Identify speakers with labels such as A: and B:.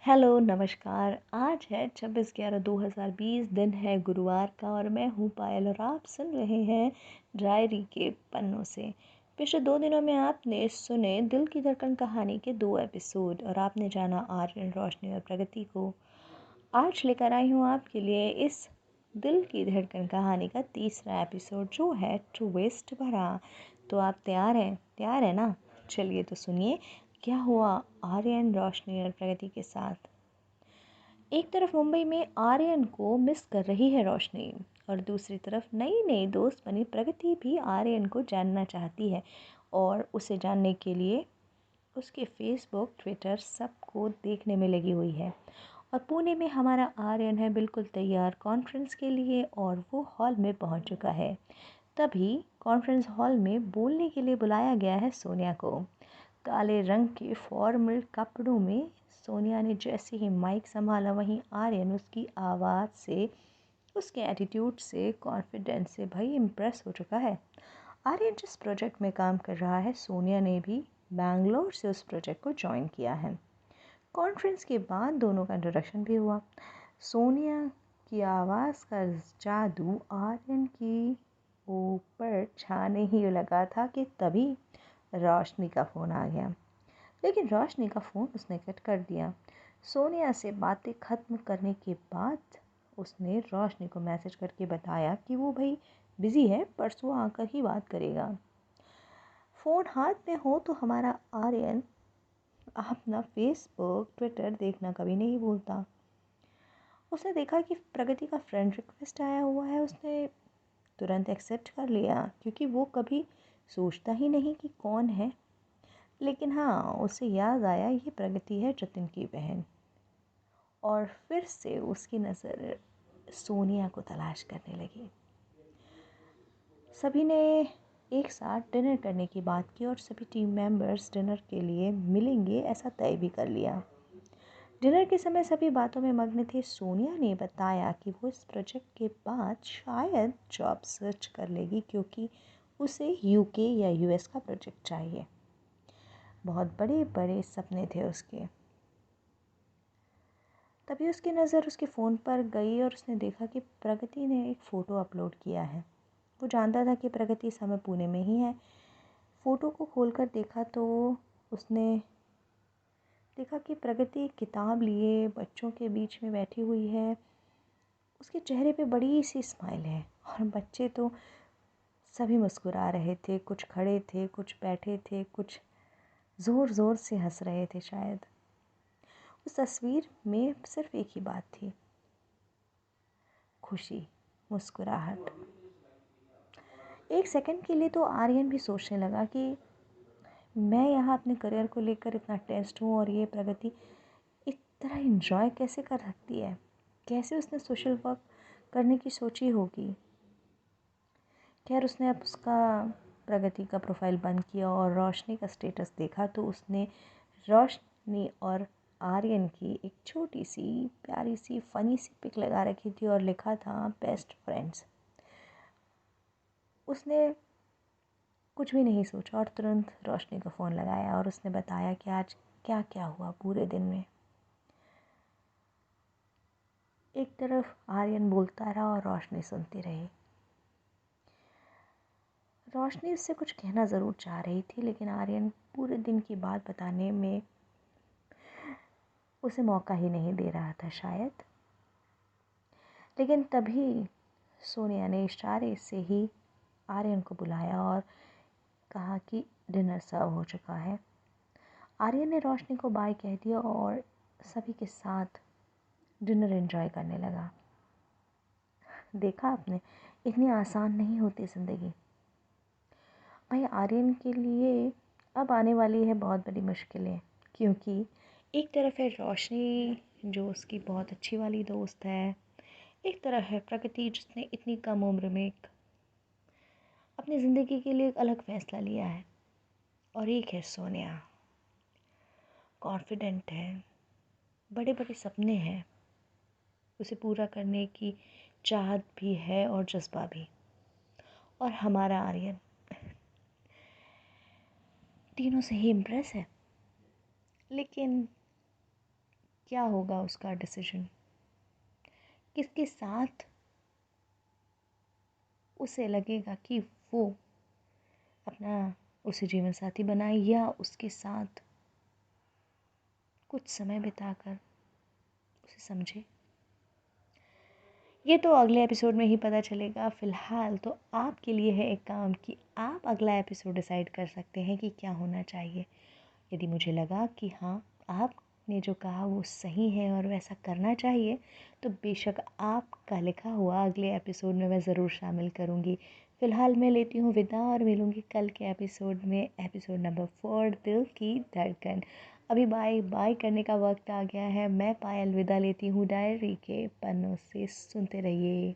A: Hello नमस्कार। आज है 26/11/2020, दिन है गुरुवार का और मैं हूँ पायल और आप सुन रहे हैं डायरी के पन्नों से। पिछले 2 दिनों में आपने सुने दिल की धड़कन कहानी के 2 एपिसोड और आपने जाना आर्यन, रोशनी और प्रगति को। आज लेकर आई हूँ आपके लिए इस दिल की धड़कन कहानी का तीसरा एपिसोड जो है ट्विस्ट भरा। तो आप तैयार है ना? चलिए तो सुनिए क्या हुआ आर्यन, रोशनी और प्रगति के साथ। एक तरफ मुंबई में आर्यन को मिस कर रही है रोशनी और दूसरी तरफ नई नई दोस्त बनी प्रगति भी आर्यन को जानना चाहती है और उसे जानने के लिए उसके फेसबुक, ट्विटर सबको देखने में लगी हुई है। और पुणे में हमारा आर्यन है बिल्कुल तैयार कॉन्फ्रेंस के लिए और वो हॉल में पहुंच चुका है। तभी कॉन्फ्रेंस हॉल में बोलने के लिए बुलाया गया है सोनिया को। काले रंग के फॉर्मल कपड़ों में सोनिया ने जैसे ही माइक संभाला वहीं आर्यन उसकी आवाज़ से, उसके एटीट्यूड से, कॉन्फिडेंस से भाई इम्प्रेस हो चुका है। आर्यन जिस प्रोजेक्ट में काम कर रहा है सोनिया ने भी बैंगलोर से उस प्रोजेक्ट को ज्वाइन किया है। कॉन्फ्रेंस के बाद दोनों का इंट्रोडक्शन भी हुआ। सोनिया की आवाज़ का जादू आर्यन की ऊपर छाने ही लगा था कि तभी रोशनी का फ़ोन आ गया। लेकिन रोशनी का फ़ोन उसने कट कर दिया। सोनिया से बातें ख़त्म करने के बाद उसने रोशनी को मैसेज करके बताया कि वो भाई बिज़ी है, परसों आकर ही बात करेगा। फ़ोन हाथ में हो तो हमारा आर्यन अपना फेसबुक, ट्विटर देखना कभी नहीं भूलता। उसने देखा कि प्रगति का फ्रेंड रिक्वेस्ट आया हुआ है। उसने तुरंत एक्सेप्ट कर लिया क्योंकि वो कभी सोचता ही नहीं कि कौन है। लेकिन हाँ, उसे याद आया ये प्रगति है जतिन की बहन। और फिर से उसकी नज़र सोनिया को तलाश करने लगी। सभी ने एक साथ डिनर करने की बात की और सभी टीम मेंबर्स डिनर के लिए मिलेंगे ऐसा तय भी कर लिया। डिनर के समय सभी बातों में मग्न थे। सोनिया ने बताया कि वो इस प्रोजेक्ट के बाद शायद जॉब सर्च कर लेगी क्योंकि उसे यूके या यूएस का प्रोजेक्ट चाहिए। बहुत बड़े बड़े सपने थे उसके। तभी उसकी नज़र उसके फ़ोन पर गई और उसने देखा कि प्रगति ने एक फ़ोटो अपलोड किया है। वो जानता था कि प्रगति इस समय पुणे में ही है। फ़ोटो को खोलकर देखा तो उसने देखा कि प्रगति एक किताब लिए बच्चों के बीच में बैठी हुई है। उसके चेहरे पे बड़ी सी स्माइल है और बच्चे तो सभी मुस्कुरा रहे थे। कुछ खड़े थे, कुछ बैठे थे, कुछ ज़ोर ज़ोर से हंस रहे थे शायद। उस तस्वीर में सिर्फ एक ही बात थी, खुशी, मुस्कुराहट। एक सेकंड के लिए तो आर्यन भी सोचने लगा कि मैं यहाँ अपने करियर को लेकर इतना टेंस्ड हूँ और ये प्रगति इस तरह एंजॉय कैसे कर सकती है। कैसे उसने सोशल वर्क करने की सोची होगी। खैर उसने अब उसका प्रगति का प्रोफाइल बंद किया और रोशनी का स्टेटस देखा तो उसने रोशनी और आर्यन की एक छोटी सी प्यारी सी फ़नी सी पिक लगा रखी थी और लिखा था बेस्ट फ्रेंड्स। उसने कुछ भी नहीं सोचा और तुरंत रोशनी को फ़ोन लगाया और उसने बताया कि आज क्या क्या हुआ पूरे दिन में। एक तरफ आर्यन बोलता रहा और रोशनी सुनती रही। रोशनी उससे कुछ कहना ज़रूर चाह रही थी लेकिन आर्यन पूरे दिन की बात बताने में उसे मौका ही नहीं दे रहा था शायद। लेकिन तभी सोनिया ने इशारे से ही आर्यन को बुलाया और कहा कि डिनर सर्व हो चुका है। आर्यन ने रोशनी को बाय कह दिया और सभी के साथ डिनर एंजॉय करने लगा। देखा आपने, इतनी आसान नहीं होती ज़िंदगी। भाई आर्यन के लिए अब आने वाली है बहुत बड़ी मुश्किलें क्योंकि एक तरफ है रोशनी जो उसकी बहुत अच्छी वाली दोस्त है। एक तरफ है प्रगति जिसने इतनी कम उम्र में अपनी ज़िंदगी के लिए एक अलग फ़ैसला लिया है। और एक है सोनिया, कॉन्फिडेंट है, बड़े बड़े सपने हैं, उसे पूरा करने की चाहत भी है और जज्बा भी। और हमारा आर्यन तीनों से ही इम्प्रेस है। लेकिन क्या होगा उसका डिसीजन, किसके साथ उसे लगेगा कि वो अपना उसे जीवन साथी बनाए या उसके साथ कुछ समय बिताकर उसे समझे। ये तो अगले एपिसोड में ही पता चलेगा। फ़िलहाल तो आपके लिए है एक काम कि आप अगला एपिसोड डिसाइड कर सकते हैं कि क्या होना चाहिए। यदि मुझे लगा कि हाँ, आपने जो कहा वो सही है और वैसा करना चाहिए, तो बेशक आपका लिखा हुआ अगले एपिसोड में मैं ज़रूर शामिल करूँगी। फ़िलहाल मैं लेती हूँ विदा और मिलूँगी कल के एपिसोड में, एपिसोड नंबर 4, दिल की धड़कन। अभी बाय बाय करने का वक्त आ गया है। मैं पायल विदा लेती हूँ डायरी के पन्नों से। सुनते रहिए।